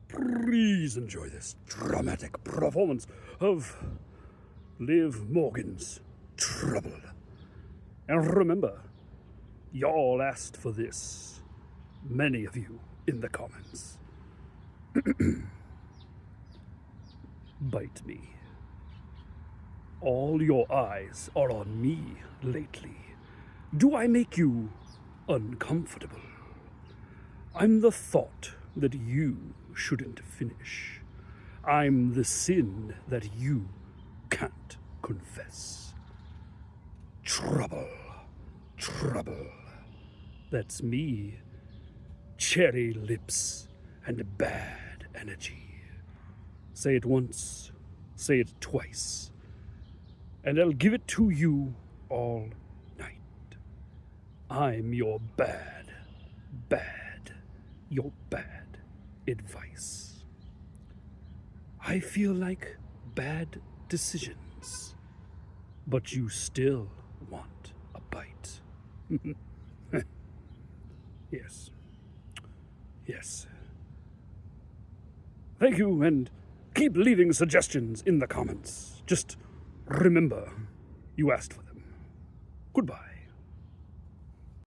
please enjoy this dramatic performance of Liv Morgan's Trouble. And remember, y'all asked for this, many of you in the comments. Bite me. All your eyes are on me lately. Do I make you uncomfortable? I'm the thought that you shouldn't finish. I'm the sin that you can't confess. Trouble, trouble. That's me. Cherry lips and bad energy. Say it once, say it twice, and I'll give it to you all night. I'm your bad advice. I feel like bad decisions, but you still want a bite. Yes. Yes. Thank you, and keep leaving suggestions in the comments. Just remember, you asked for them. Goodbye.